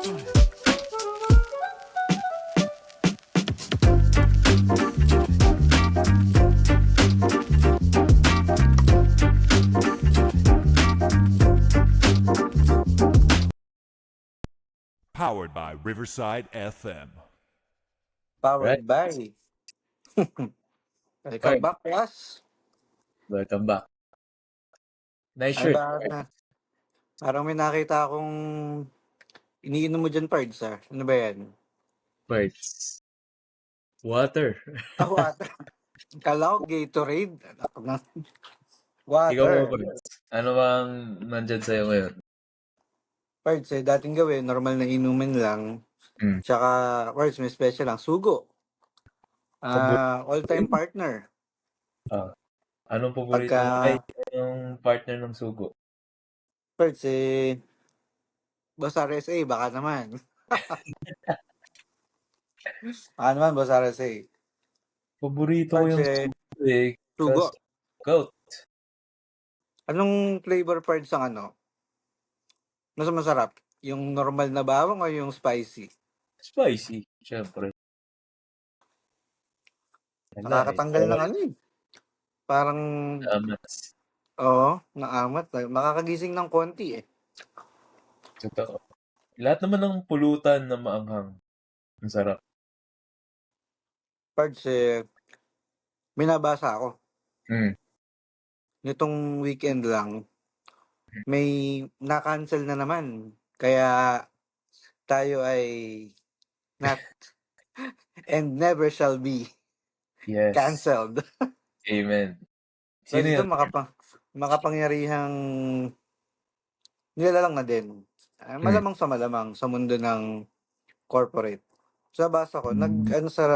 Powered by Riverside FM. Powered Right. by. Welcome Alright, back, class. welcome back. Nice Ay, shirt. parang may nakita akong iniinom mo dyan, Pards, ah. Ano ba yan? Parts. Water. Water. Kala ko Gatorade. Ako na. Ikaw ba, Water. Parts? Ano bang nandyan sa'yo ngayon? Pards, dating gawin, normal na inumin lang. Tsaka, Pards, may special lang. Sugo. All-time partner. Anong paborito mo? Ay, anong partner ng sugo? Pards, Boss RSA, baka naman. Baka naman, Boss RSA. Paborito ko Pards, yung sugo eh. sugo. Goat. Anong flavor, Pards, ang ano? Mas masarap? Yung normal na bawang o yung spicy? Spicy, syempre. Nakakatanggal ng ano eh. Parang, Amats. oo, naamat. Makakagising ng konti eh. Totoo. Lahat naman ng pulutan na maanghang. Ang sarap. Pards, binabasa ako. Nitong weekend lang, may na-cancel na naman. Kaya tayo ay not and never shall be Yes. canceled. Amen. Pero Sino ito yan? makapangyarihang nilalang na din. Malamang sa mundo ng corporate. So, nabasa ko, sa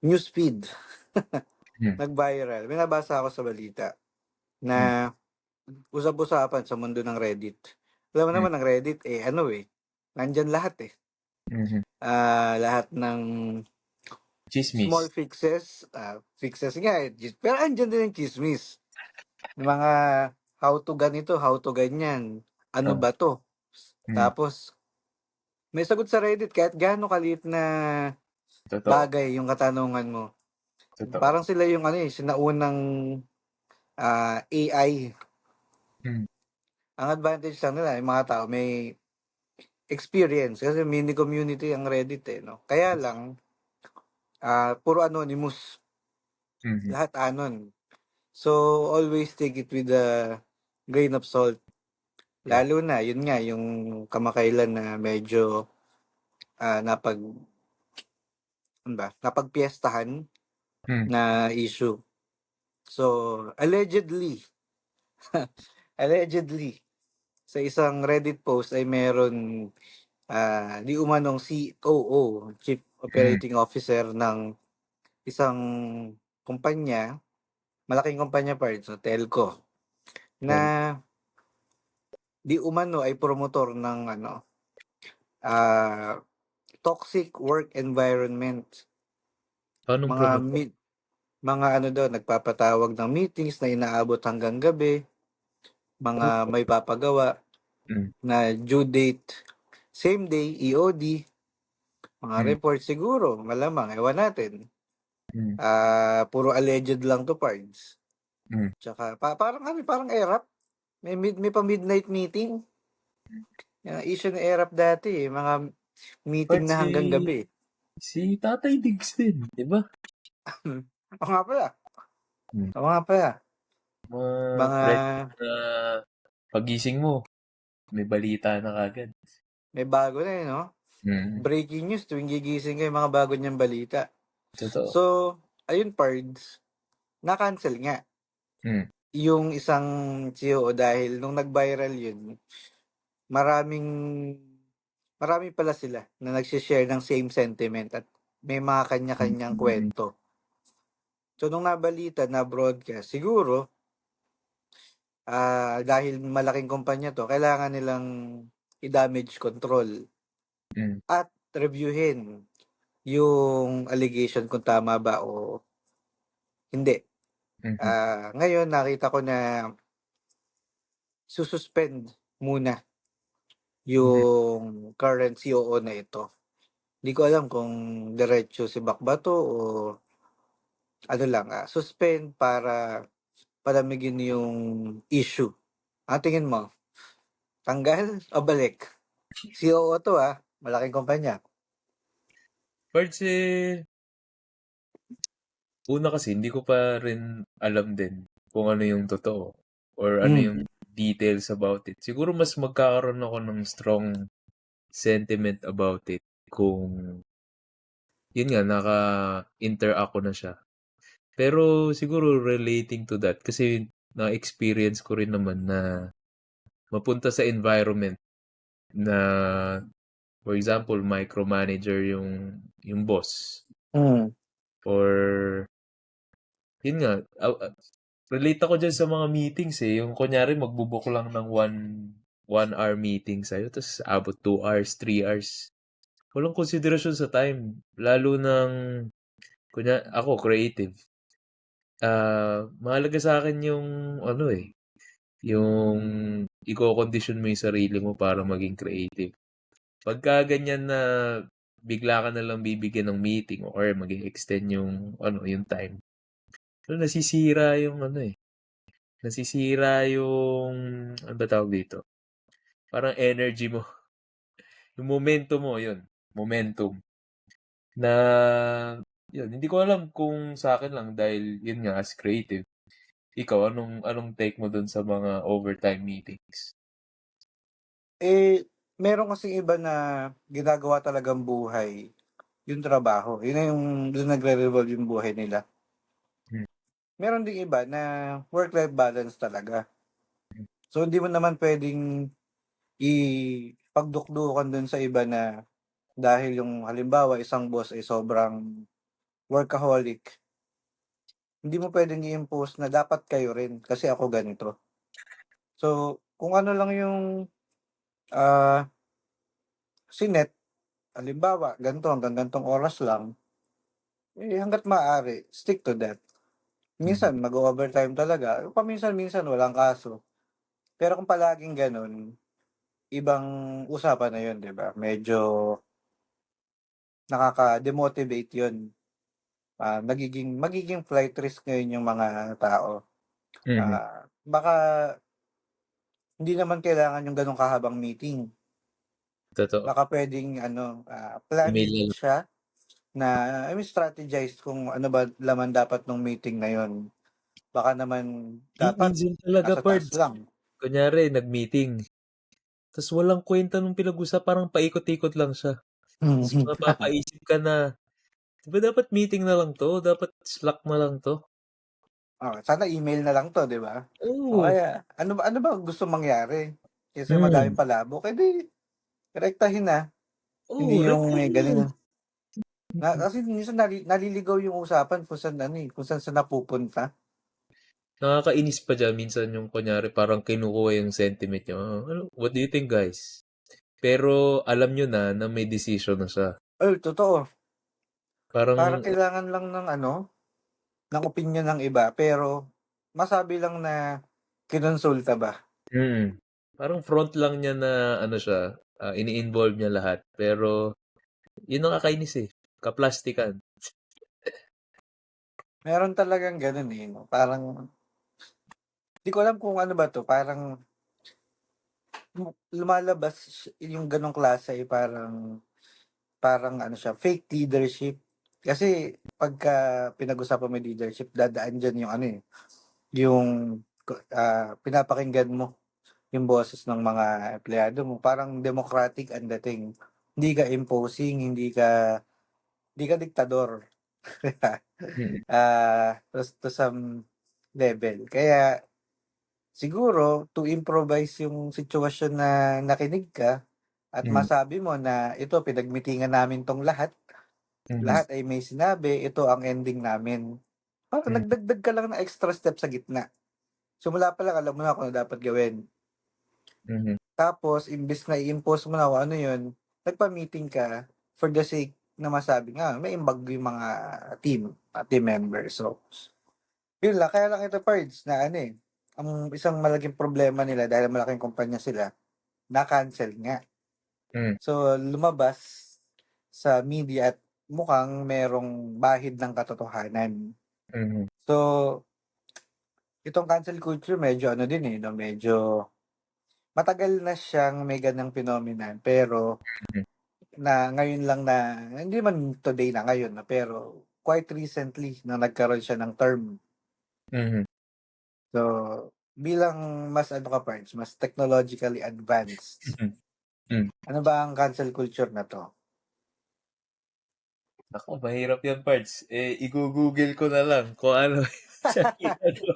newsfeed, nag-viral. Binabasa ako sa balita na usap-usapan sa mundo ng Reddit. Alam mo naman, ang Reddit, nandyan lahat eh. Lahat ng Chismis. small fixes nga eh. Pero andyan din yung chismis. Mga how to ganito, how to ganyan. Ano ba to? Tapos, may sagot sa Reddit kahit gaano kalit na Totoo. bagay yung katanungan mo. Totoo. Parang sila yung sinaunang AI. Ang advantage lang nila, yung mga tao may experience kasi mini community ang Reddit eh, no? Kaya lang puro anonymous. Lahat anon. So always take it with a grain of salt. Lalo na yun nga yung kamakailan na medyo napagpiestahan na issue. So allegedly sa isang Reddit post ay meron di umanong COO, Chief Operating Officer ng isang kumpanya, malaking kumpanya pa rin, so telco, na di umano ay promotor ng toxic work environment. Anong promotor? Mga nagpapatawag ng meetings na inaabot hanggang gabi, mga may papagawa na due date same day, EOD, mga report siguro, malamang, ewan natin. Puro alleged lang to, Pards. Tsaka, parang ERAP. May pa-midnight meeting. Yung issue ng ERAP dati, mga meeting na hanggang gabi. Si Tatay Diggs din, di ba? Oo nga pala. Mga pagising mo, may balita na kagad. may bago na no? Breaking news tuwing gigising kayo, mga bago niyang balita. Totoo. So, ayun, Pards, na-cancel nga. Yung isang CEO dahil nung nag-viral yun, marami pala sila na nagsishare ng same sentiment at may mga kanya-kanyang kwento. So, nung nabalita na broadcast, siguro, dahil malaking kumpanya to, kailangan nilang i-damage control at reviewin yung allegation kung tama ba o hindi. Ngayon, nakita ko na sususpend muna yung current COO na ito. Hindi ko alam kung diretso si Bakbato o ano lang, suspend para palamigin yung issue. Ang tingin mo, tanggal o balik? COO to malaking kumpanya. Parts una kasi hindi ko pa rin alam din kung ano yung totoo or ano Mm. yung details about it. Siguro mas magkakaroon ako ng strong sentiment about it kung yun nga, naka-interact ko na siya. Pero siguro relating to that, kasi na-experience ko rin naman na mapunta sa environment na, for example, micromanager yung boss. Mm. Or, yun nga, relate ako dyan sa mga meetings Yung kunyari, magbubuk lang ng one hour meeting sa'yo, tapos abot 2 hours, 3 hours. Walang konsiderasyon sa time. Lalo ng, ako, creative. Mahalaga sa akin yung, yung i-condition mo yung sarili mo para maging creative. Pagka ganyan na bigla ka na lang bibigyan ng meeting or mag-extend yung, yung time. So, nasisira yung, nasisira yung, ano ba tawag dito? Parang energy mo. Yung momentum mo, yun. Momentum. Na, yun, hindi ko alam kung sa akin lang dahil yun nga as creative. Ikaw, anong take mo dun sa mga overtime meetings? Meron kasing iba na ginagawa talagang buhay yung trabaho. Yun na yung doon nagre-revolve yung buhay nila. Meron ding iba na work-life balance talaga. So, hindi mo naman pwedeng ipagdukdukan dun sa iba na dahil yung halimbawa isang boss ay sobrang workaholic, hindi mo pwedeng i-impose na dapat kayo rin kasi ako ganito. So, kung ano lang yung sinet, halimbawa, ganito hanggang gantong oras lang, hanggat maaari, stick to that. Minsan, mag-overtime talaga. Paminsan-minsan, walang kaso. Pero kung palaging ganun, ibang usapan na yun, di ba? Medyo nakaka-demotivate yun. Magiging flight risk ngayon yung mga tao. Baka hindi naman kailangan yung ganong kahabang meeting. Totoo. Baka pwedeng plan Email lang. siya na strategize kung ano ba laman dapat ng meeting na yon. Baka naman dapat Minsan talaga, nasa taas Pards. lang. Kunyari, nag-meeting. Tapos walang kwenta nung pinag-usap, parang paikot-ikot lang siya. Tapos mapapaisip ka na, di ba dapat meeting na lang to? Dapat Slack na lang to? Sana email na lang to, di ba? O Oo. kaya, ano ba gusto mangyari? Kasi madaming palabok, edi rektahin na. Oo, Hindi yung rektahin na. ganun. Kasi minsan naliligaw yung usapan kung saan kung saan napupunta. Nakakainis pa dyan minsan yung kunyari parang kinukuha yung sentiment nyo. What do you think, guys? Pero alam nyo na may decision na siya. Totoo. Parang Parang, kailangan lang ng opinion ng iba, pero masabi lang na kinonsulta ba? parang front lang niya na siya, ini-involve niya lahat. Pero, yun ang nakakainis Kaplastikan. Meron talagang ganun no? Parang, di ko alam kung ano ba to, parang lumalabas yung ganong klase parang siya, fake leadership. Kasi pagka pinag-usapan mo leadership, dadaan dyan yung yung pinapakinggan mo yung boses ng mga empleyado mo. Parang democratic ang dating. Hindi ka imposing, hindi ka diktador. To some level. Kaya siguro to improvise yung sitwasyon na nakinig ka at masabi mo na ito pinagmitingan namin tong lahat. Lahat ay may sinabi, ito ang ending namin. Parang nagdagdag ka lang ng extra step sa gitna. Simula pa lang alam mo na kung ano dapat gawin. Tapos, imbis na i-impose mo na kung ano yun, nagpa-meeting ka for the sake na masabi nga, may imbag yung mga team members. So, yun lang. Kaya lang ito, Pards, na ang isang malaking problema nila dahil malaking kumpanya sila, na-cancel nga. Hmm. So, lumabas sa media at mukhang merong bahid ng katotohanan. Mhm. So, itong cancel culture medyo ano din, no, medyo matagal na siyang may ganyang phenomenon pero Mhm. na ngayon lang na hindi man today na ngayon na pero quite recently na nagkaroon siya ng term. Mhm. So, bilang mas ano ka parts, mas technologically advanced, Mhm. Hmm. ano ba ang cancel culture na to? Naku, mahirap yan, parts. I-google ko na lang kung ano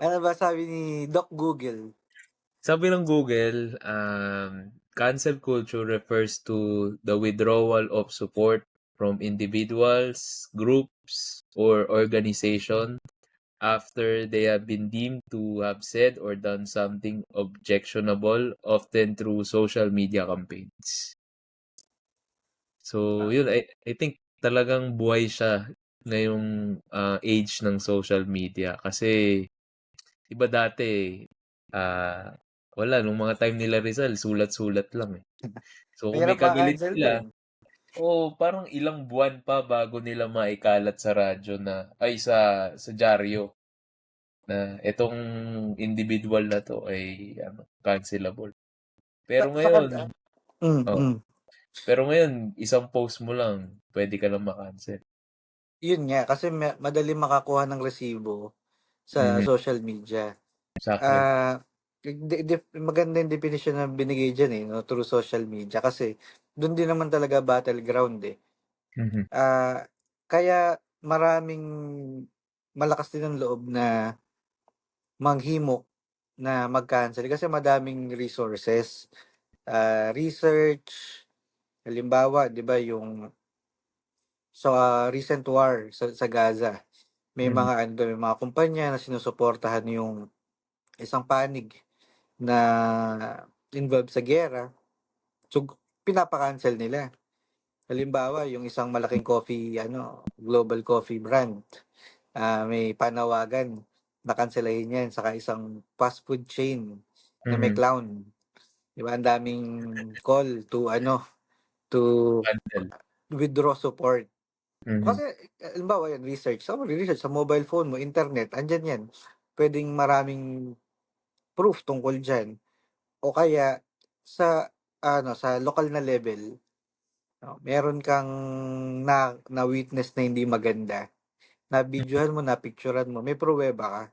Ano ba sabi ni Doc Google? Sabi ng Google, cancel culture refers to the withdrawal of support from individuals, groups, or organization after they have been deemed to have said or done something objectionable, often through social media campaigns. So, yun, I think talagang buhay siya ngayong age ng social media. Kasi, iba dati, ah, wala, nung mga time nila Rizal, sulat-sulat lang eh. So, kung may Mahirap kagalit ma-cancel sila, dun. parang ilang buwan pa bago nila maikalat sa radyo na, ay sa dyaryo, na itong individual na to ay cancelable. Pero Sa ngayon, oh, mm. pero ngayon, isang post mo lang, pwede ka lang ma-cancel. Yun nga, kasi madali makakuha ng resibo sa Mhm. social media. Exactly. Ah, maganda yung definition na binigay dyan no, through social media kasi doon din naman talaga battleground eh. Mhm. Kaya maraming malakas din ang loob na manghimok na mag-cancel kasi madaming resources. Research, halimbawa, di ba yung recent war sa Gaza, may Mhm. mga ano, may mga kumpanya na sinusuportahan yung isang panig na involved sa giyera. So, pinapa-cancel nila. Halimbawa, yung isang malaking coffee, global coffee brand, may panawagan na kanselahin yan. Saka isang fast food chain na may Mhm. clown. Di ba? Ang daming call to Cancel. withdraw support. Mhm. Kasi, halimbawa yan, research. Sa research sa mobile phone mo, internet, andyan yan. Pwedeng maraming proof tungkol dyan. O kaya, sa lokal na level, meron kang na witness na hindi maganda. Na videohan mo, na picturean mo, may pruweba ka.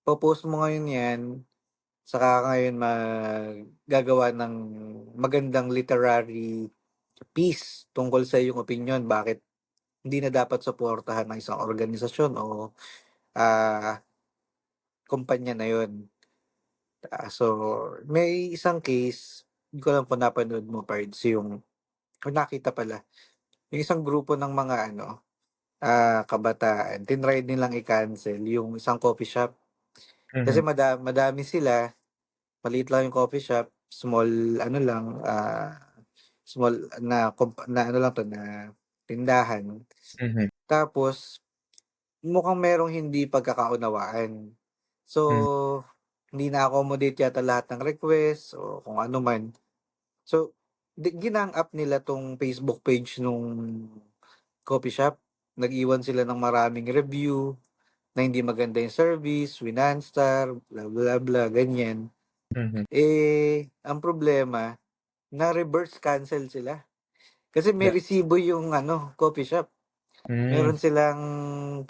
Popost mo ngayon yan, saka ngayon gagawa ng magandang literary piece tungkol sa iyong opinion. Bakit hindi na dapat suportahan ng isang organisasyon o ah, kumpanya na yon. So, may isang case, hindi ko lang kung napanood mo, Pards, o nakita pala, yung isang grupo ng mga kabataan, tinry nilang i-cancel yung isang coffee shop. Kasi Mhm. madami sila, maliit lang yung coffee shop, small, small na ano lang to, na tindahan. Mhm. Tapos, mukhang merong hindi pagkakaunawaan. So, Mhm. hindi na-accommodate yata lahat ng request o kung ano man. So, ginang up nila tong Facebook page nung coffee shop. Nag-iwan sila ng maraming review na hindi maganda yung service, winanstar, bla bla bla, ganyan. Mhm. Ang problema, na-reverse cancel sila. Kasi may Yeah. resibo yung coffee shop. Hmm. Meron silang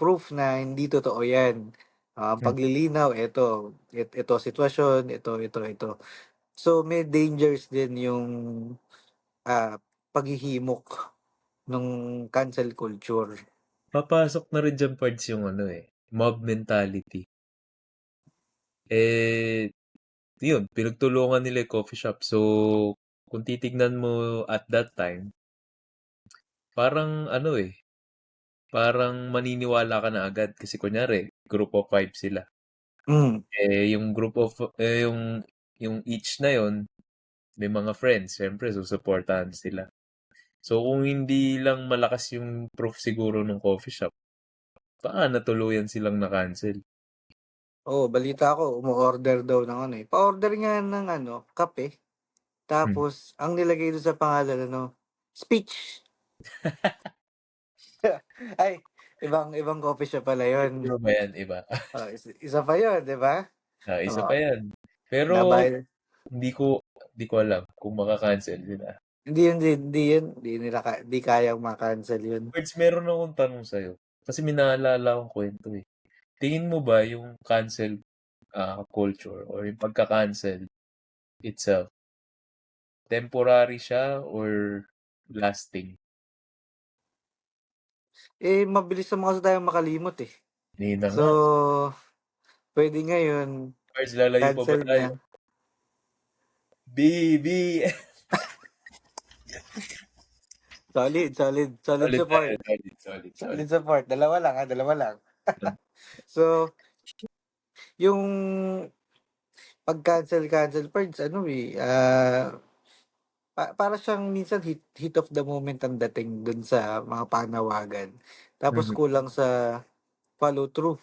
proof na hindi totoo yan. Ang Hmm. paglilinaw, ito sitwasyon, ito. So, may dangers din yung paghihimok ng cancel culture. Papasok na rin diyan, parts, yung mob mentality. Yun, pinagtulungan nila yung coffee shop. So, kung titignan mo at that time, parang parang maniniwala ka na agad kasi kunyari, group of 5 sila. Mm. Yung yung each na yon may mga friends, syempre susuportahan sila. So, kung hindi lang malakas yung proof siguro ng coffee shop, baka natuluyan silang na-cancel. Oh, balita ko, umu-order daw ng pa-order nga ng kape. Tapos, ang nilagay doon sa pangalan, ano, speech. Ay, ibang coffee shop pala yun. Iba ba yan? Iba. Isa pa yun, di ba? Isa Oh, pa yan. Pero, nabayad. hindi ko alam kung maka-cancel sila. Hindi kayang ma-cancel yun. Birds, meron akong tanong sa'yo. Kasi may naalala akong kwento eh. Tingin mo ba yung cancel culture or yung pagka-cancel itself, temporary siya or lasting? Mabilis naman kasi tayong makalimot eh. Hindi na So, nga. pwede ngayon, Birds, lalayo pa ba cancel tayo? niya. BB! Solid Solid tayo. support. Solid. Solid support. Dalawa lang ha, dalawa lang. So, yung pag-cancel, parts, para siyang minsan heat of the moment ang dating dun sa mga panawagan. Tapos Mhm. kulang sa follow through.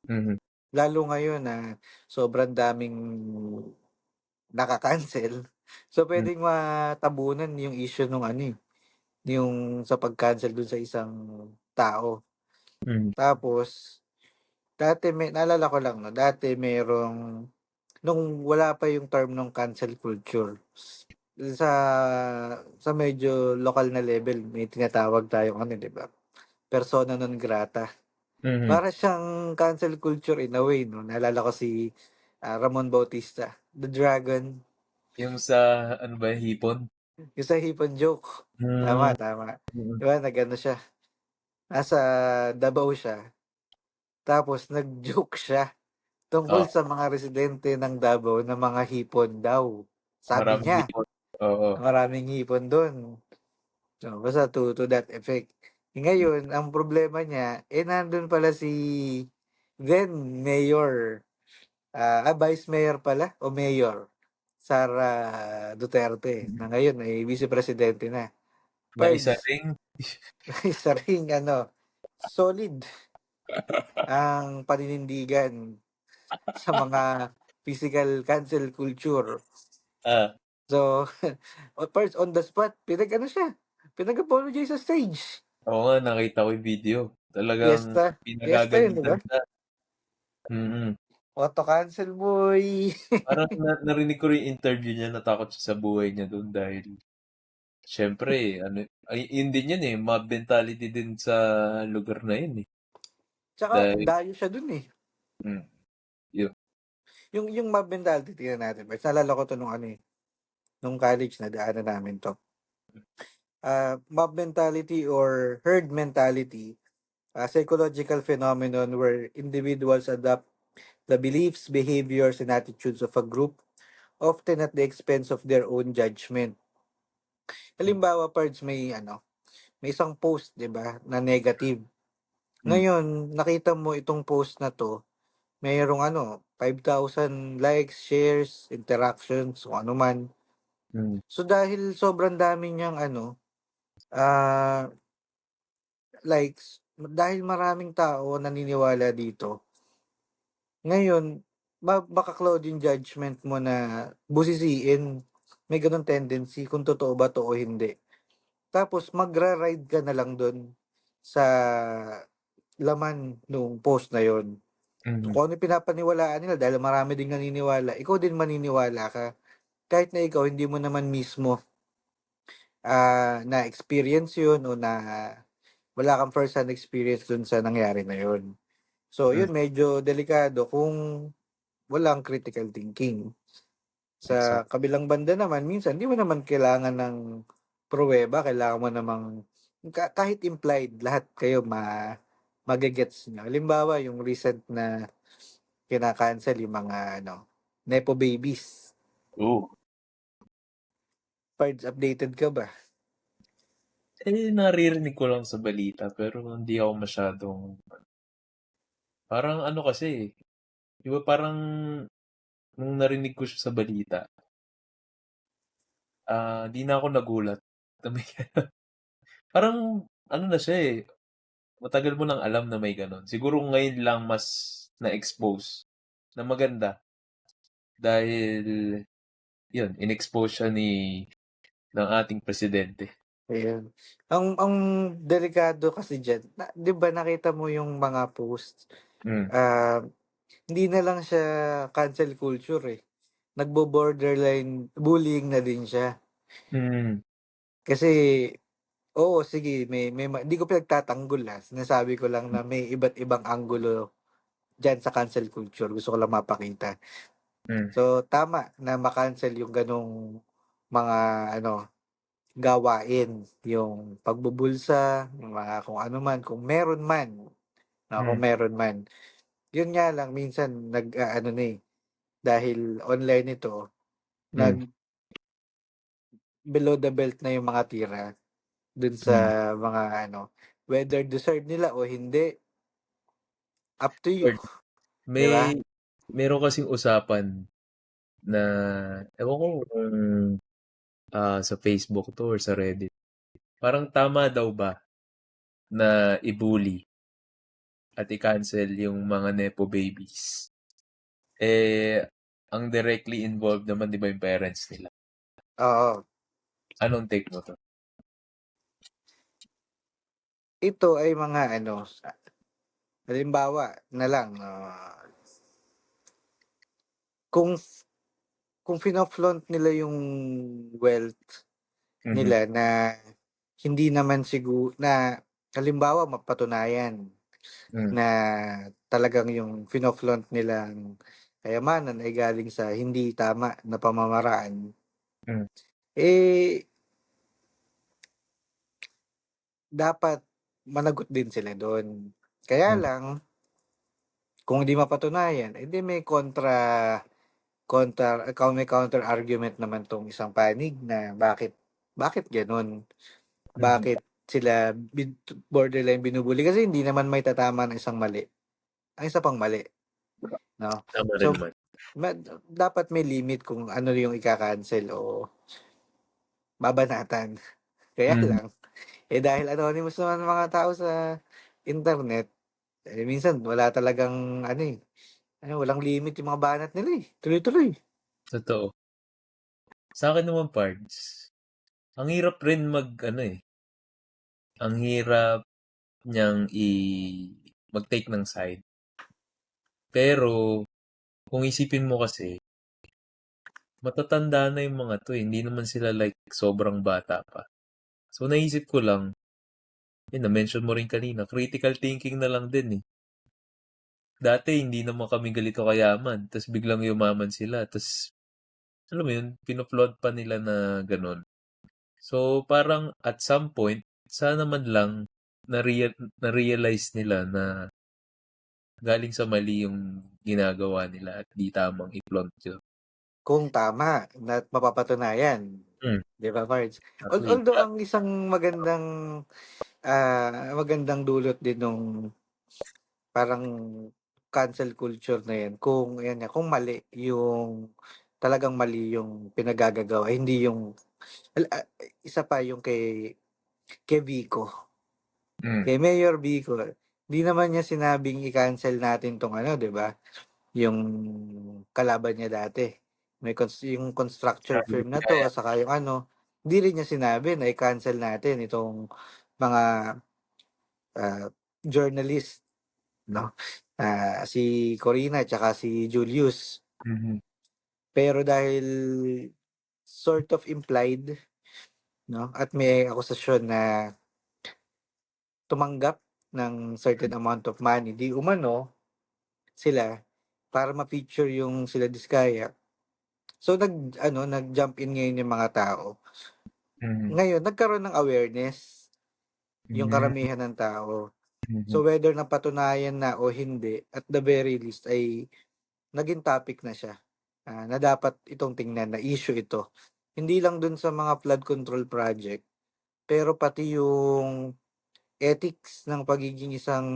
Mhm. Lalo ngayon na sobrang daming naka-cancel. So, Mhm. pwedeng matabunan yung issue nung yung sa pag-cancel dun sa isang tao. Mhm. Tapos, naalala ko lang, no, dati nung wala pa yung term ng cancel culture, sa medyo lokal na level, may tinatawag tayong di ba? Persona non grata. Mhm. Para siyang cancel culture in a way, no? Naalala ko si Ramon Bautista, The Dragon, Yung sa, ano ba, hipon? yung sa hipon joke. Mm. Tama. Mm. Di ba, nagano siya. Nasa Davao siya. Tapos, nag-joke siya tungkol Oh, sa mga residente ng Davao na mga hipon daw. Sabi maraming niya, hipon. Oo. maraming hipon doon. So, basta to that effect. Ngayon, ang problema niya, nandun pala si then Mayor, Vice Mayor pala, o Mayor, Sara Duterte, na ngayon ay Vice Presidente na. Na isa Pards, ring. isa ring solid ang paninindigan sa mga physical cancel culture. Ah, So, first on the spot, siya, pinag-apologize sa stage. oo nga, nakita ko yung video. Talagang Fiesta yun, di ba? pinagagalitan siya. Mm. Auto-cancel, boy. Parang narinig ko rin yung interview niya, natakot siya sa buhay niya doon dahil syempre, yun din yun eh, mob mentality din sa lugar na yun eh. Tsaka, Dahil, dayo siya dun eh. mm, yun. Yung mob mentality, tingnan natin. But naalala ko to nung college na daanan namin to. Mob mentality or herd mentality, a psychological phenomenon where individuals adopt the beliefs, behaviors, and attitudes of a group, often at the expense of their own judgment. Halimbawa, parts may isang post, 'di ba, na negative. Mm. Ngayon, nakita mo itong post na to, mayroong 5,000 likes, shares, interactions, o ano man. Mm. So dahil sobrang dami niyang likes, dahil maraming tao naniniwala dito. Ngayon, maka-cloud yung judgment mo na busisiin. May ganun tendency kung totoo ba to o hindi. Tapos magra-ride ka na lang doon sa laman nung post na yon. So, Mm. kung ano yung pinapaniwalaan nila dahil marami ding naniniwala, ikaw din maniniwala ka. Kahit na ikaw hindi mo naman mismo na-experience yun o wala kang first-hand experience dun sa nangyari na yun. So, Mm. yun medyo delikado kung walang critical thinking. Sa Exact. kabilang banda naman, minsan hindi mo naman kailangan ng pruweba, kailangan mo namang kahit implied, lahat kayo magegets nyo. Halimbawa, yung recent na kina-cancel yung mga Nepo babies. Oo. Pards, updated ka ba? Naririnig ko lang sa balita pero hindi ako masyadong, parang ano kasi, di ba parang nung narinig ko siya sa balita, di na ako nagulat. Parang ano na siya eh, matagal mo nang alam na may gano'n. Siguro ngayon lang mas na-expose na maganda dahil yun, inexpose siya ng ating presidente. Ayun. Ang delikado kasi diyan, 'di ba nakita mo yung mga post, Mm. hindi na lang siya cancel culture, eh. Nagbo-borderline bullying na din siya. Mm. Kasi oo, sige may hindi ko pinagtatanggol, sinasabi ko lang na may iba't ibang anggulo diyan sa cancel culture, gusto ko lang mapakita. Mm. So, tama na ma-cancel yung gano'ng mga ano, gawain, yung pagbubulsa, yung mga kung ano man, kung meron man, kung Mm. meron man. Yun nga lang minsan nag-aano na, dahil online ito, Mm. nag below the belt na yung mga tira dun sa Mm. mga ano, whether deserve nila o hindi, up to you, Or 'di ba? meron kasing usapan na ewan ko kung sa Facebook 'to or sa Reddit. Parang tama daw ba na i-bully at i-cancel yung mga nepo babies? Ang directly involved naman 'di ba yung parents nila? Oo. Anong take mo to? Ito ay mga ano, halimbawa na lang, kung fino-flaunt nila yung wealth Mhm. nila na hindi naman na halimbawa mapatunayan Mm. na talagang yung fino-flaunt nilang kayamanan ay galing sa hindi tama na pamamaraan, Mm. eh, dapat managot din sila dun. Kaya Mm. lang, kung hindi mapatunayan, eh, di may may counter argument naman 'tong isang panig na bakit gano'n? Mhm. Bakit sila borderline binubully kasi hindi naman maitatama ng isang mali ang isa pang mali, 'no? Tama rin So, naman. dapat may limit kung ano yung ika-cancel o babanatan. Kaya Mhm. lang, dahil anonymous naman ang mga tao sa internet, minsan wala talagang ano, walang limit yung mga banat nila, tuloy-tuloy. Totoo. Sa'kin naman pards, ang hirap rin mag-ano, ang hirap niyang mag-take ng side. Pero kung isipin mo kasi, matatanda na yung mga 'to, hindi naman sila like sobrang bata pa. So naisip ko lang, yun na-mention mo rin kanina, critical thinking na lang din, eh. Dati hindi naman kami ganito kayaman, ta's biglang yumaman sila, ta's alam mo yun, pino-flaunt pa nila na gano'n. So parang at some point, sana man lang na-realize nila na galing sa mali yung ginagawa nila at di tamang i-flaunt yun. Kung tama na mapapatunayan, Hmm, 'di ba, Pards? exactly. Although ang isang magandang dulot din nung parang cancel culture na 'yan kung ayan nga, kung talagang mali yung pinagagagawa, hindi yung isa pa yung kay Vico, Hmm. kay Mayor Vico. Hindi naman niya sinabing i-cancel natin 'tong ano, 'di ba, yung kalaban niya dati. Yung construction Sabi firm na 'to kaya. at saka yung ano, hindi rin niya sinabi na i-cancel natin itong mga, ah, journalist, 'no, si Corina at saka si Julius. Mhm. Pero dahil sort of implied, 'no, at may akusasyon na tumanggap ng certain amount of money, di umano sila para ma-feature yung sila Diskaya. So nag-jump in ngayon yung mga tao. Mhm. Ngayon nagkaroon ng awareness yung Hmm. karamihan ng tao. Mhm. So whether napatunayan na o hindi, at the very least ay naging topic na siya, na dapat itong tingnan na issue ito. Hindi lang dun sa mga flood control project, pero pati yung ethics ng pagiging isang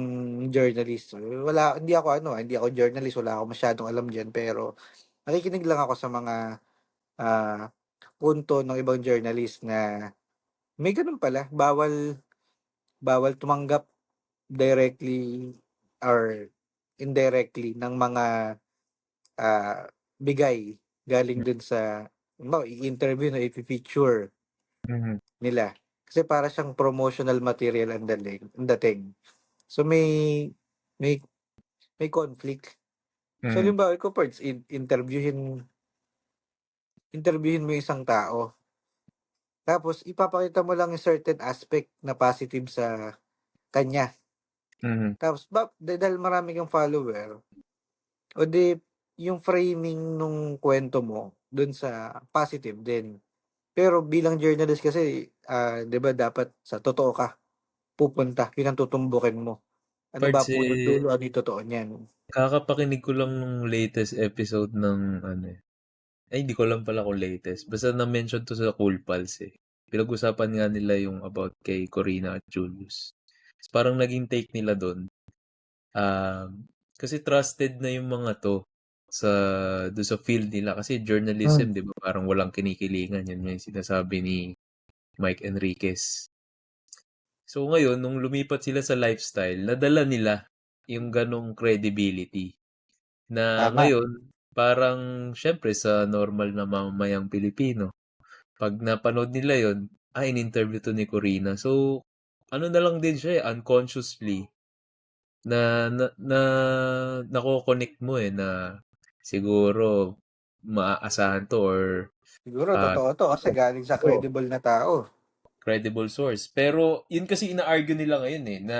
journalist. Hindi ako journalist, wala akong masyadong alam diyan, pero nakikinig lang ako sa mga, ah, punto ng ibang journalist na may gano'n pala, bawal bawal tumanggap directly or indirectly ng mga, bigay galing dun sa i-interview na i-feature Mhm. nila. Kasi para siyang promotional material ang dating. So may conflict. So Mhm. halimbawa ikaw parts interviewin mo yung isang tao. Tapos ipapakita mo lang yung certain aspect na positive sa kanya. Mhm. Tapos dahil marami kang follower, o di yung framing nung kwento mo dun sa positive din. Pero bilang journalist kasi, 'di ba dapat sa totoo ka pupunta, yun ang tutumbukin mo. Ano ba Parts, punot dulo, ano yung totoo niyan? kakapakinig ko lang nung latest episode ng ano, ay hindi ko alam pala kung latest. Basta na-mention 'to sa Cool Pals, eh. Pinag-usapan nga nila yung about kay Corina at Julius. Ta's parang naging take nila dun, kasi trusted na yung mga 'to dun sa field nila. Kasi journalism, 'di ba, parang walang kinikilingan, yun nga yung sinasabi ni Mike Enriquez. So ngayon nung lumipat sila sa lifestyle, nadala nila yung ganong credibility na Tama. ngayon parang siyempre sa normal na mamamayang Pilipino, 'pag napanood nila yon, in-interview 'to ni Corina. So ano na lang din siya, unconsciously na nako-connect mo, na siguro maaasahan 'to or, Siguro ah, totoo to kasi galing sa oo, credible na tao. credible source. Pero yun kasi ina-argue nila ngayon, na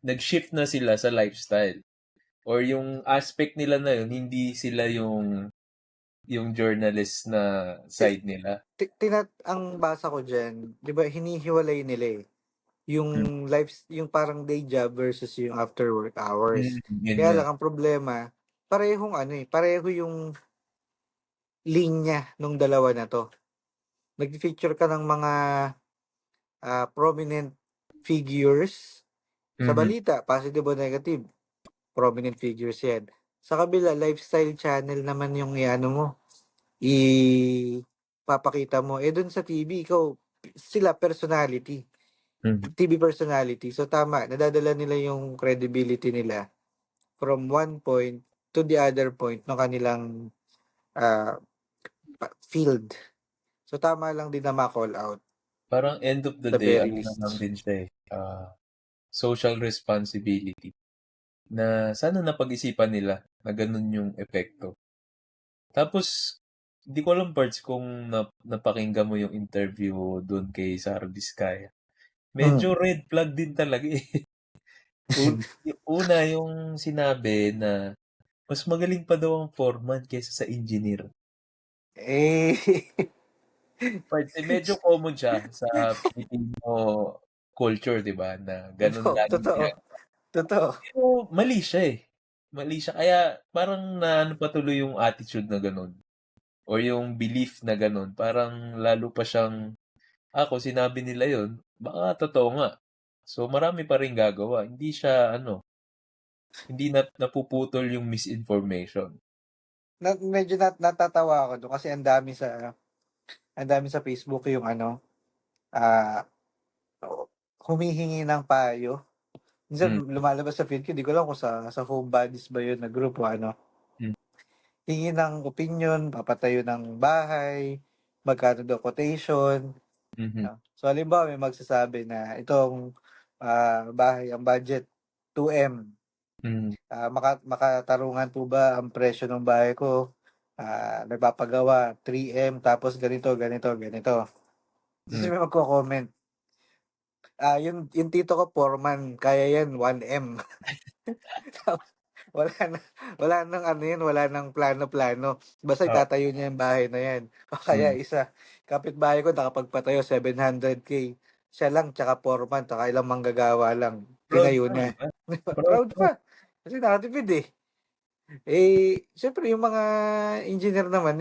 nag-shift na sila sa lifestyle or yung aspect nila na yun hindi sila yung journalist na Ti- side nila. ang basa ko diyan, 'di ba hinihiwalay nila eh. Hmm, Yung parang day job versus yung after work hours. yun Kaya nga. lang ang problema, pareho yung linya nung dalawa na to. Nag-feature ka ng mga prominent figures sa Mhm, balita, positive o negative, prominent figures yan. Sa kabila, lifestyle channel naman yung iano mo, papakita mo. Eh dun sa TV, sila personality, mhm. TV personality. So tama, nadadala nila yung credibility nila from one point to the other point ng kanilang ah, field. So tama lang din na ma-call out Parang end of the the day very ano na lang least. din siya, social responsibility na sana napag-isipan nila na ganun yung epekto. Tapos hindi ko alam parts kung napakinggan mo yung interview dun kay Sara Vizcaya. Mm. Medyo red flag din talaga, eh. Yung una yung sinabi na mas magaling pa daw ang foreman kaysa sa engineer. Eh, Parts, medyo common siya sa Filipino culture, 'di ba, na ganun totoo, laging totoo, totoo. pero mali siya, eh. Mali siya kaya parang naano pa tuloy yung attitude na gano'n or yung belief na gano'n parang lalo pa siyang, kung sinabi nila yun baka totoo nga. So, marami pa ring gagawa. Hindi siya ano, hindi napuputol yung misinformation. Medyo natatawa ako doon kasi ang dami sa Facebook yung ah, humihingi ng payo. Minsan Hmm, lumalabas sa feed ko, di ko alam kung sa home bodies ba yun na group o ano. hmm, Hingi ng opinion, papatayo ng bahay, magkano daw quotation. mhm, No? So halimbawa may magsasabi na itong bahay, ang budget 2M. mhm, Makatarungan po ba ang presyo ng bahay ko? Nagpapagawa 3M tapos ganito, ganito, ganito. Tapos hmm. may magko-comment. Yung tito ko foreman, kaya yan 1M. Tapos wala na, wala nang wala nang plano-plano. Basta Oo, itatayo niya yung bahay na yan. O kaya hmm. kapitbahay ko nakapagpatayo 700K. Siya lang, tsaka foreman, tsaka ilang manggagawa lang. Proud Tinayo pa, 'di na. ba? Proud, Proud proud. pa. Kasi nakatipid eh. Siyempre yung mga engineer naman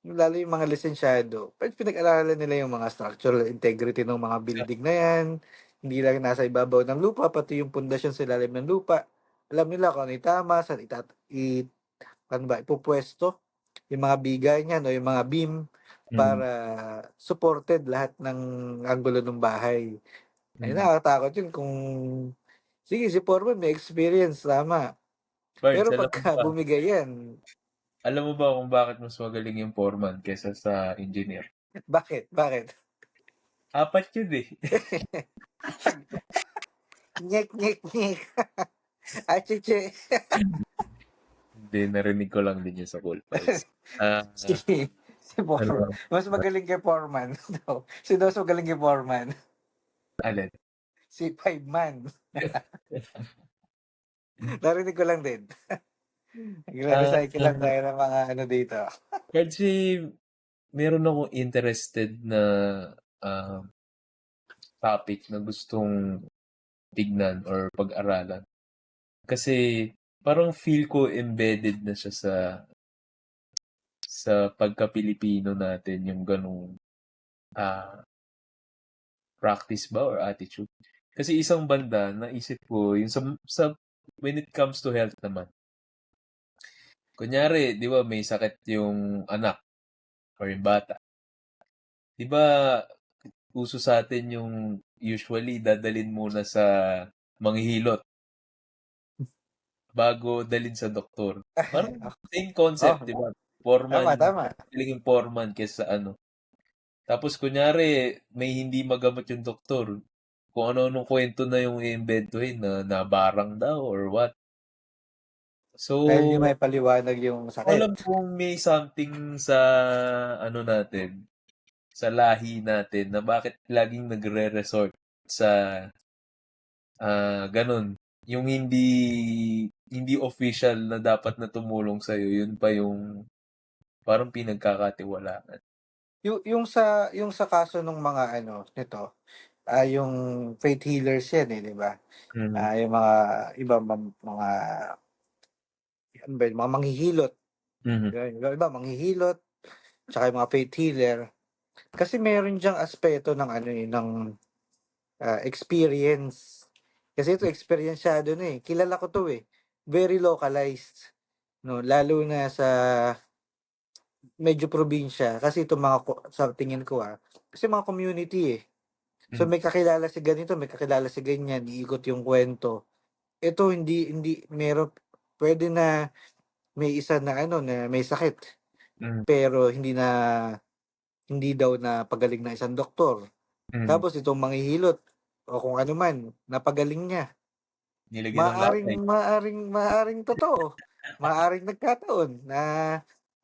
lalo yung mga lisensyado, pinag-aralan nila yung mga structural integrity ng mga building na yan. Hindi lang nasa ibabaw ng lupa, pati yung pundasyon sa ilalim ng lupa. Alam nila kung ano yung tama, saan ipupwesto yung mga bigay niyan o yung mga beam Hmm, para supported lahat ng anggulo ng bahay. Ay, hmm. nakakatakot yun kung, sige, si Foreman may experience, tama. Pards, Pero alam mo pagka ba, bumigay yan, Alam mo ba kung bakit mas magaling yung foreman kaysa sa engineer? Bakit? Bakit? 4 yun eh. Nyek, nyek, nyek. Achiche. Hindi, narinig ko lang din yun sa Cool Pals. Ah, Si Foreman. ano Mas magaling kay Foreman. daw. Si Dos magaling kay Foreman. alin? Si Five Man. Narinig ko lang din. Ah, Nagre-recycle lang tayo ng mga ano dito. kasi meron akong interested na ah, topic na gustong tignan or pag-aralan. Kasi parang feel ko embedded na siya sa pagka-Pilipino natin yung ganung ah, practice ba or attitude. Kasi isang banda, naisip ko, yung sa when it comes to health naman. Kunyari, di ba may sakit yung anak or yung bata. Di ba uso sa atin yung usually dadalin muna sa manghihilot bago dalin sa doktor. Parang same concept, Oh, di ba? Foreman, tama, tama. galing yung foreman kesa ano. Tapos kunyari, may hindi magamot yung doktor. Kung ano-anong kwento na yung i-imbentuhin na nabarang daw or what. Dahil hindi So, may paliwanag yung sakit. alam kong may something sa ano natin, sa lahi natin na bakit laging nagre-resort sa ganun. Yung hindi official na dapat na tumulong sa'yo, yun pa yung parang pinagkakatiwalaan. Yung sa kaso ng mga ano nito, yung faith healers yan eh, di ba? Mhm. Yung mga ibang mga ano ba yun, mga manghihilot. Mhm. Yung iba manghihilot, tsaka yung mga faith healer. Kasi meron diyang aspeto ng ano eh, ng experience. Kasi ito experienceado na eh. Kilala ko to eh. Very localized. No, lalo na sa medyo probinsya kasi itong mga sa tingin ko kasi mga community eh. So Mhm. may kakilala si ganito, may kakilala si ganyan, iikot yung kwento. Ito hindi meron pwede na may isa na ano na may sakit Mhm. pero hindi daw na pagaling na isang doktor. Mhm. Tapos itong manghihilot o kung ano man, napagaling niya. Nilagyan ng Maaring latay. maaring maaring totoo. Maaring nagkataon na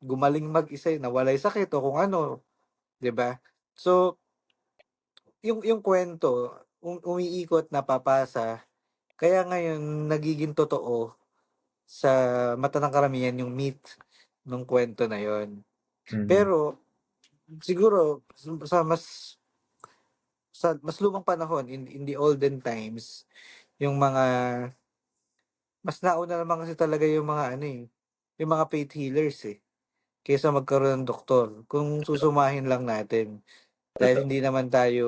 gumaling mag-isa, nawalay sakit o kung ano, 'di ba? So, yung kwento umiikot, napapasa, kaya ngayon nagiging totoo sa mata ng karamihan yung meat nung kwento na yon. Mhm. Pero siguro sa mas lumang panahon in the olden times, yung mga mas nauna naman kasi talaga yung mga ano eh, yung mga faith healers eh, kaysa magkaroon ng doktor. Kung susumahin lang natin. Dahil Totoo. hindi naman tayo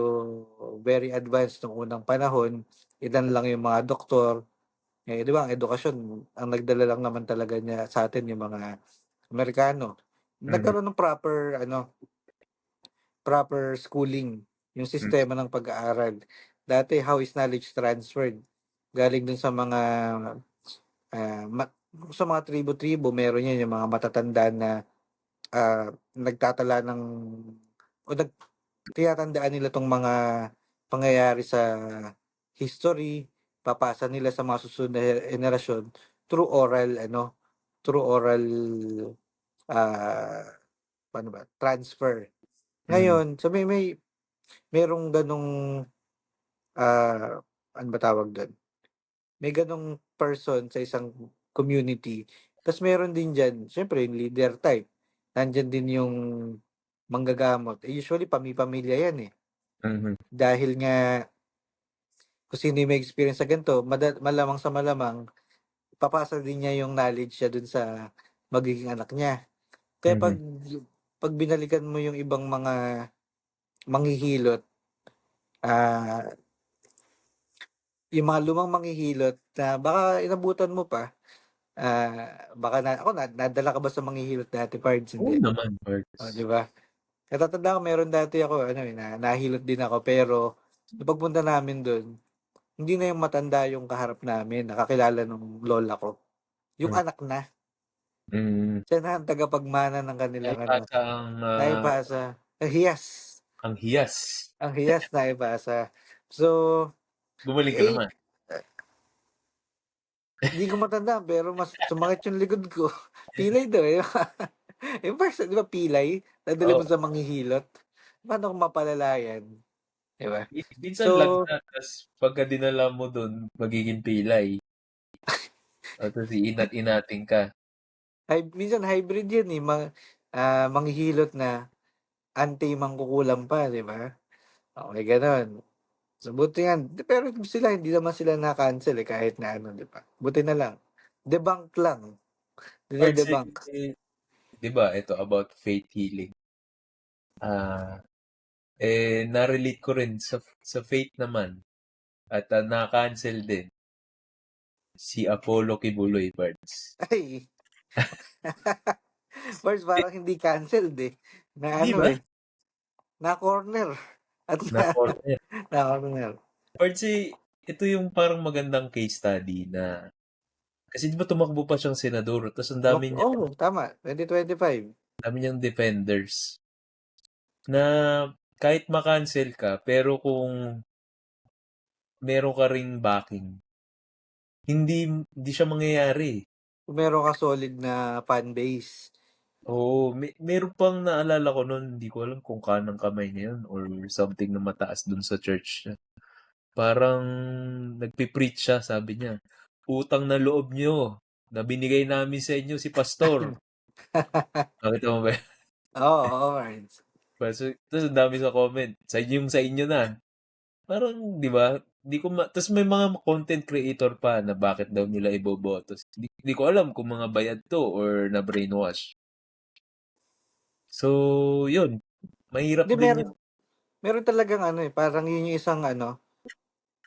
very advanced nung unang panahon, ilan lang yung mga doktor. Eh, di ba, ang edukasyon, ang nagdala lang naman talaga niya sa atin yung mga Amerikano. Mhm. Nagkaroon ng proper schooling, yung Mhm. sistema ng pag-aaral. Dati, how is knowledge transferred? Galing dun sa mga ah, ma- sa mga tribo-tribo, meron yan yung mga matatanda na nagtatala ng o tinatandaan nila tong mga pangyayari sa history, papasa nila sa mga susunod na henerasyon through oral ah paano ba, transfer. Mhm. Ngayon, so merong ganong ano ba tawag doon? May ganong person sa isang community. Tapos meron din diyan, syempre yung leader type. Nandiyan din yung manggagamot. Usually pamilya yan eh. Mhm. Dahil nga kung sino yung may experience sa ganito, malamang sa malamang, papasa din niya yung knowledge siya dun sa magiging anak niya. Kaya pag, Mhm. pag binalikan mo yung ibang mga manghihilot, ah yung mga lumang manghihilot na baka inabutan mo pa, baka nadala ka ba sa manghihilot dati, Pards? Oo Hindi. naman, O, Pards. di ba? Natatanda ko meron dati ako, nahilot din ako, pero nung pagpunta namin doon, hindi na yung matanda yung kaharap namin, nakakilala nung lola ko. Yung Hmm. anak na. Mm. Siya na ang tagapagmana ng kanilang Naipasa ang, naipasa. Ang hiyas. ang hiyas. Ang hiyas naipasa. So, Bumalik ka eh, naman. hindi ko matandaan pero mas sumakit yung likod ko. Pilay daw eh. Yung first, di ba pilay? Nadali mo Oo. sa manghihilot. Paano kung mapalala yan? Di ba? Minsan So, lagnat, tas pagka dinala mo dun, magiging pilay. Tapos iinat-inatin ka. minsan hybrid yan eh. Manghihilot na anti-mangkukulam pa, di ba? Okay, ganon. So, buti yan. Pero sila, hindi naman sila na-cancel eh, kahit na ano, di ba? Buti na lang. Debunk lang. Parts, Debunk. di ba, ito about faith healing. Na-relate ko rin sa faith naman. At na-cancel din. Si Apollo Kibuloy, Parts. Ay. First, parang hindi canceled eh. Na Di ano ba? eh. Na-corner. At Na-corner. na-corner. Parts, ito yung parang magandang case study na kasi di ba tumakbo pa siyang senador tapos ang dami Tama. 2025. niyang defenders na kahit ma-cancel ka pero kung meron ka ring backing hindi siya mangyayari. Kung meron ka solid na fan base. Oo, meron pang naalala ko noon, hindi ko alam kung kanang kamay niya yun or something na mataas dun sa church niya. Parang nagpipreach siya, sabi niya, utang na loob niyo na binigay namin sa inyo si pastor. Nakita mo ba yun? Oo, Mards. Tapos ang dami sa comment, sa inyo na. Parang, di ba? Tapos may mga content creator pa na bakit daw nila iboboto. Di ko alam kung mga bayad to or na brainwash. So, yun. Mahirap Hindi, din yun. meron talagang ano eh, parang yun yung isang ano,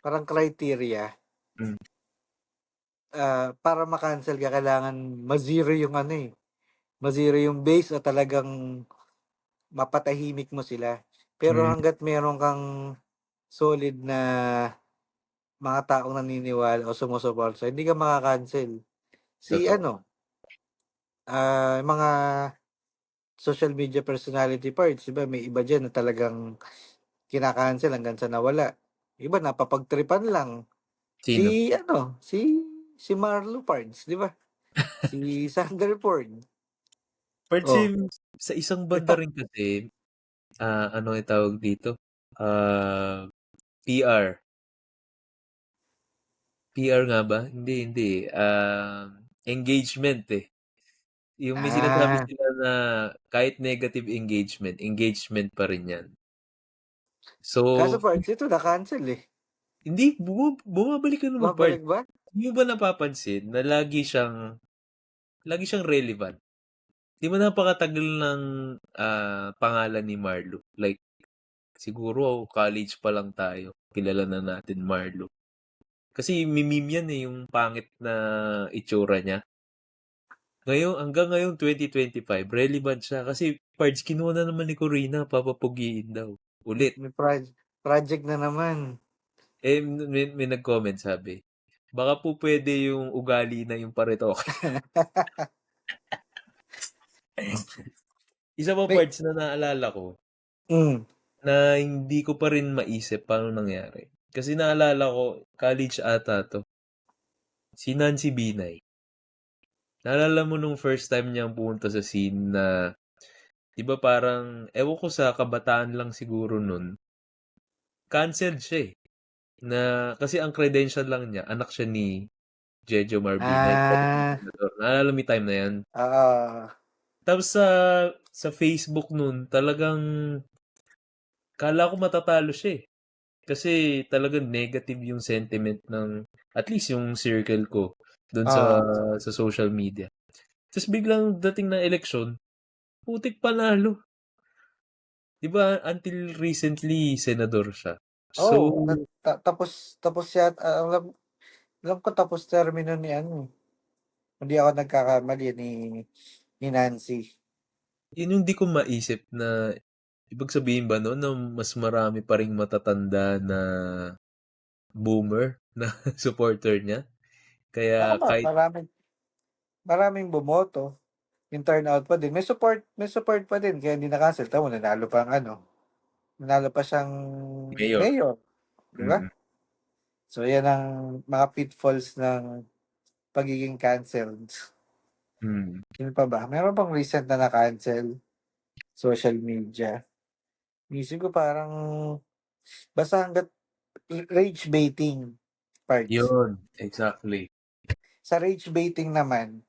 parang criteria. Mm. Para ma-cancel ka, kailangan ma-zero yung ano eh. Ma-zero yung base o talagang mapatahimik mo sila. Pero Mm. hanggat meron kang solid na mga taong naniniwala o sumusuporta, hindi ka makakancel. Si Totoo. ano, mga social media personality parts, diba? May iba dyan na talagang kinakancel hanggang sa nawala. Iba napapagtripan lang. Sino? Si Marlo Pards, di ba? Si Sander Ford. Part Oh. sa isang banda rin kasi, ano yung tawag dito? PR. PR nga ba? Hindi. Engagement eh. Yung may sinasabi sila na kahit negative engagement pa rin yan. Kaso So, Pards, ito na-cancel eh. hindi, bumabalik ka naman part. Babalik ba? Hindi mo ba napapansin na lagi siyang relevant? Di ba napakatagal ng pangalan ni Marlo? Like, siguro college pa lang tayo. Kilala na natin Marlo. Kasi meme yan eh, yung pangit na itsura niya. Hanggang ngayon 2025, relevant siya. Kasi Pards, kinuha na naman ni Corina, papapugiin daw. Ulit. May project na naman. May nag-comment sabi, baka po pwede yung ugali na yung paretoke. Isa pa May, Pards na naalala ko, mm, na hindi ko pa rin maisip paano nangyari. Kasi naalala ko, college ata to. Si Nancy Binay. Naalala mo nung first time niyang pumunta sa scene na, di ba parang, ewan ko sa kabataan lang siguro nun, canceled siya eh. Kasi ang credential lang niya, anak siya ni Jejo Marbinay. Naalala mo yung time na yan? Tapos sa Facebook nun, talagang kala ko matatalo siya eh. Kasi talagang negative yung sentiment ng at least yung circle ko doon sa social media. Tapos biglang dating ng eleksyon, putik panalo. 'Di ba until recently senador siya. So, tapos siya, alam ko tapos termino ni ano. Hindi ako nagkakamali ni Nancy. yun yung di ko maisip na ibig sabihin ba no na mas marami pa ring matatanda na boomer na supporter niya. Kaya Tama, kahit maraming bumoto. yung turnout pa din. May support pa din kaya hindi na-cancel. Tamo nanalo pa nanalo pa siyang Mayor. mayor, di ba? Mm. So yan ang mga pitfalls ng pagiging canceled. Mm. Yun pa ba? Meron pang recent na na-cancel social media. Isip ko parang basta hanggat rage baiting parts. Yun, exactly. Sa rage baiting naman,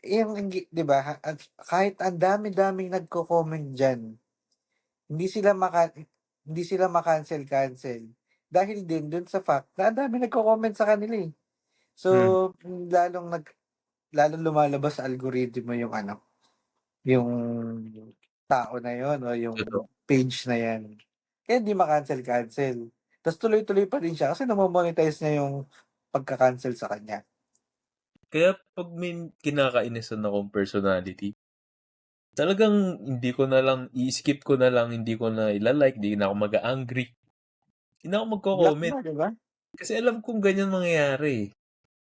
yung, di ba, kahit ang dami-daming nagko-comment dyan, hindi sila hindi sila ma-cancel dahil din dun sa fact na ang dami nagko-comment sa kanila eh. So, Mm. lalong lumalabas sa algorithm mo yung yung tao na yon o yung Totoo. page na yan. Kaya hindi ma-cancel. Tapos tuloy-tuloy pa din siya kasi namamonetize niya yung pagka-cancel sa kanya. Kaya pag may kinakainisan akong personality, talagang hindi ko na lang, i-skip ko na lang, hindi ko na ilalike, hindi na ako mag-angry. Hindi na ako Black magko-comment. na, di ba? Kasi alam kong ganyan mangyayari.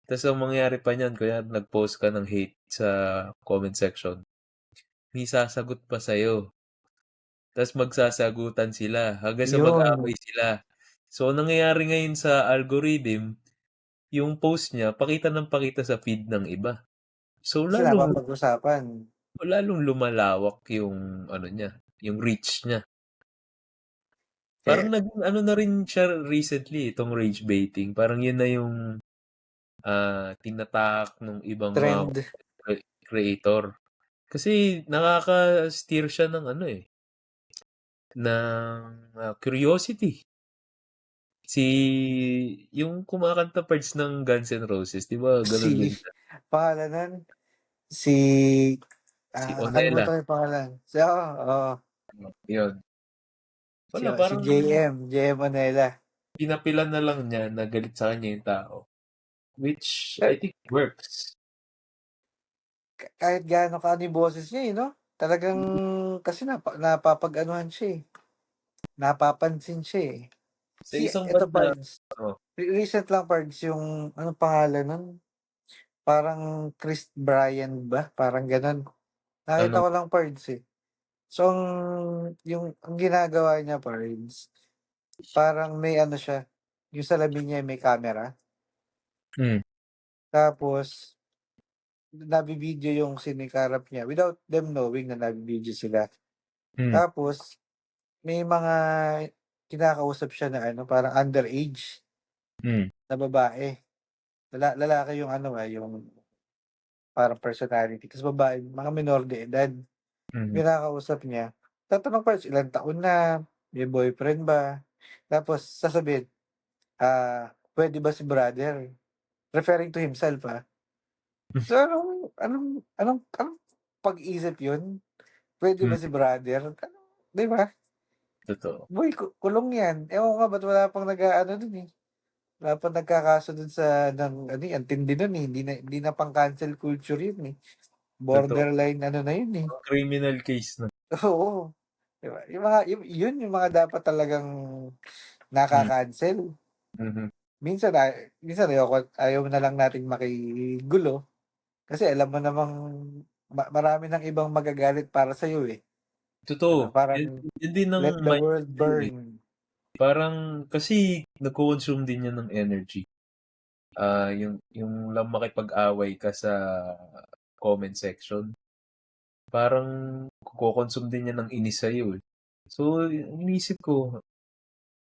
Tapos ang mangyayari pa niyan, kaya nag-post ka ng hate sa comment section, may sasagot pa sa'yo. Tapos magsasagutan sila hanggang sa Yun. mag-away sila. So, ang nangyayari ngayon sa algorithm, yung post niya, pakita ng pakita sa feed ng iba. So, Kasi napapag-usapan. lalong lumalawak yung ano niya, yung reach niya. Parang Eh, naging ano na rin siya recently, itong rage baiting. Parang yun na yung tinatak ng ibang mga trend. creator. Kasi nakaka-steer siya ng ano eh, ng curiosity. Yung kumakanta parts ng Guns N' Roses, di ba ganun din Si, siya? pangalan nun, si, Si Onela. nakalimutan ko yung pangalan. Yun. Wala, Si parang JM Manila. pinapilan na lang niya na galit sa kanya yung tao. Which I Eh, think works. kahit gaano ka yung boses niya no? Talagang, kasi napapag-anuhan siya eh. Napapansin siya eh. Sa isang Ito banda, Pards, oh, recent lang Pards, yung, anong pangalan nun? Parang Chris Bryan ba? Parang ganun. Nakita ano, ko lang Pards eh. So, ang ginagawa niya Pards, parang may siya, yung salamin niya may camera. hmm, Tapos, nabibideo yung sinikarap niya without them knowing na nabibideo sila. hmm, Tapos, may mga kinakausap siya na parang underage hmm, na babae. Lalaki yung yung parang personality. Tapos babae, mga minor de edad. hmm, Kinakausap niya. Tatanong pa, ilang taon na, may boyfriend ba? Tapos sasabihin, pwede ba si brother? Referring to himself, So, anong pag-isip yun? Pwede ba hmm, si brother? Di ba? totoo. Boy, kulong yan. Ewan ko nga, ba't wala pang dun eh. Wala pang nagkakaso dun sa, ang tindi nun eh. Hindi na pang cancel culture yun eh. Totoo. Borderline na yun eh. Criminal case na. Oo. Diba? Yung mga dapat talagang Hmm, nakaka-cancel. mhm. Minsan ayaw na lang nating makigulo kasi alam mo namang marami ng ibang magagalit para sa iyo eh. Totoo. Diba? Yan, Parang yan din ang let the world mindset ko eh. burn. Parang kasi nagko-consume din yan ng energy. Yung lang makipag-away ka sa comment section, parang kukonsume din yan ng inis sa'yo eh. So, inisip ko,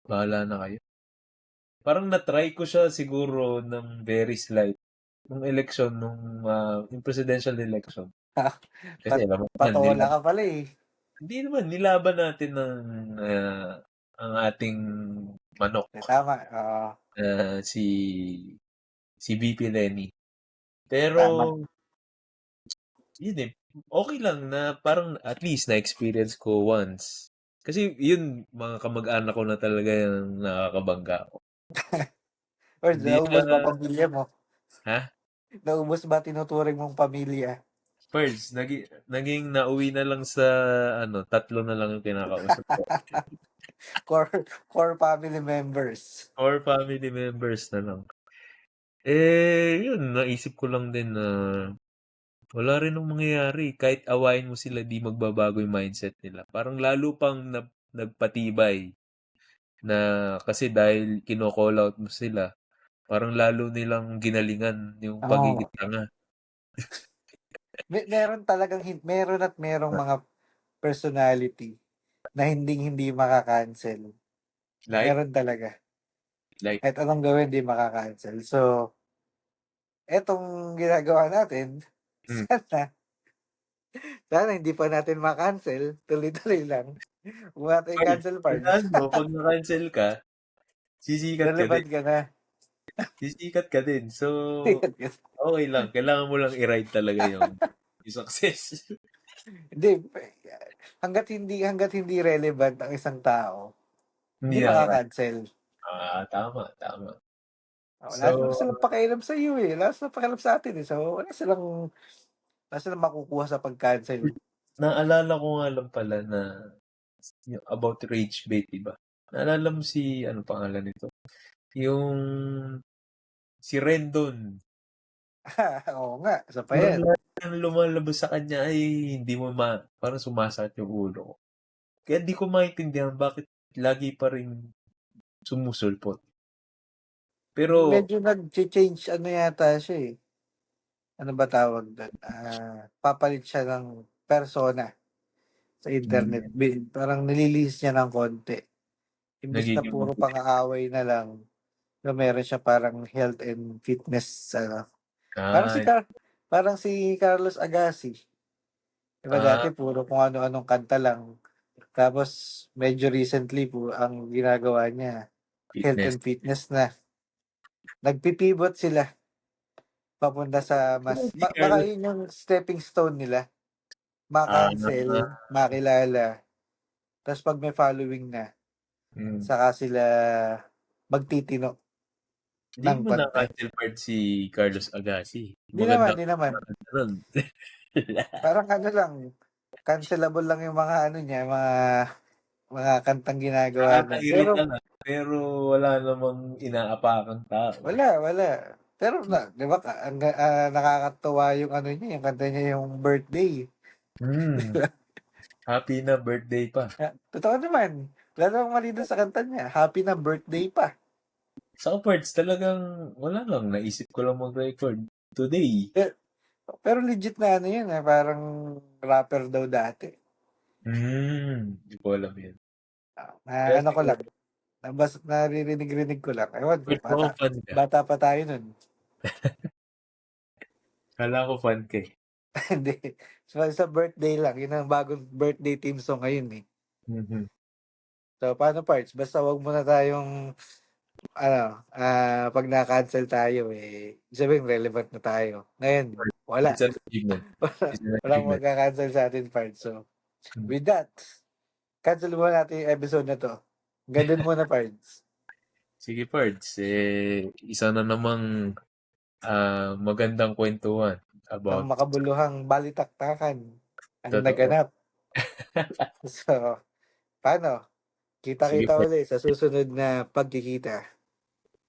bahala na kayo. Parang na-try ko siya siguro ng very slight nung election, yung presidential election. Kasi alam mo naman, Patola ka pala eh. hindi naman, nilaban natin ang ating manok, Tama. si VP Lenny. Pero, Tama. yun eh, okay lang na parang at least na-experience ko once. Kasi yun, mga kamag-anak ko na talaga yung nakakabangga ako. Or Hindi siya, naubos ba pamilya mo? ha? Naubos ba tinuturing mong pamilya? First, naging nauwi na lang sa, tatlo na lang yung kinakausap ko. Core family members. Or family members na lang. Yun, naisip ko lang din na wala rin ang mangyayari. Kahit awayin mo sila, di magbabago yung mindset nila. Parang lalo pang nagpatibay na kasi dahil kino-call out mo sila, parang lalo nilang ginalingan yung Oo. pagiging tanga. Meron talagang meron at merong mga personality na hindi maka-cancel. Like, Meron talaga. like, Kahit anong gawin, hindi maka-cancel. So, etong ginagawa natin, mm. sana hindi pa natin ma-cancel. Tuloy-tuloy lang. Huwag natin Pag, i-cancel parts. pag na-cancel ka, sisikat ka din. Relevant ka na. Sisikat ka din. So, okay lang. Kailangan mo lang i-ride talaga yung success. Hindi, hanggat hindi relevant ang isang tao, Hindi hindi na. maka-cancel. Tama, tama. Wala naman So, silang pakialam sa iyo eh. Wala silang pakialam sa atin eh. So, wala silang makukuha sa pag-cancel. naalala ko nga lang pala na yung about rage bait, diba? Naalala mo si, ano pangalan nito? Yung si Rendon. Oo nga, isa pa Parang yan. lahat ng lumalabas sa kanya ay hindi mo parang sumasakit yung ulo ko. Kaya di ko maintindihan bakit lagi pa rin sumusulpot. Pero, Medyo nag-change ano yata siya eh. Ano ba tawag doon? Papalit siya ng persona sa internet. Parang nililis niya ng konti. Imbis na nagiging puro pang-aaway na lang, na meron siya parang health and fitness. Parang si, ah, parang si Carlos Agassi. Diba dati puro kung ano-anong kanta lang. Tapos medyo recently po ang ginagawa niya, health fitness. and fitness na. Nagpipivot sila papunta sa mas Si baka Carlos, yun yung stepping stone nila. ah, Ma-cancel, makilala. Tapos pag may following na, mm, saka sila magtitino di ng mo content. na-cancel part si Carlos Agassi. Di naman, Maganda di naman. ron. Parang ano lang, cancelable lang yung mga ano niya, mga kantang ginagawa niya. Pero Nakakairita lang, pero wala namang inaapakang tao. wala. Pero di ba, nakakatuwa yung ano niya, yung kanta niya yung birthday. Hmm, happy na birthday pa. Totoo naman. Wala namang mali dun sa kanta niya. Happy na birthday pa. Sa parts, talagang wala lang. Naisip ko lang mag-record today. Pero legit na ano yun, parang rapper daw dati. Hindi ko alam yun. Kaya Ano ko siguro, lang, naririnig ko lang. Ewan ko, first ako fan ka. bata pa tayo nun. Kala ko fan ka eh. Hindi. So, sa birthday lang, yun ang bagong birthday theme song ngayon eh. Mhm. So, paano parts? Basta wag muna tayong, pag na-cancel tayo eh, sabihin relevant na tayo. Ngayon, wala. It's an achievement. It's an Walang achievement. magka-cancel sa atin parts. So, Hmm. with that, cancel muna natin yung episode na to. Ganun muna parts. Sige, Pards. Isa na namang magandang kwentuhan Ang about makabuluhang balitaktakan ang totoo. naganap. So, paano? Sige, Kita-kita Pards. ulit sa susunod na pagkikita.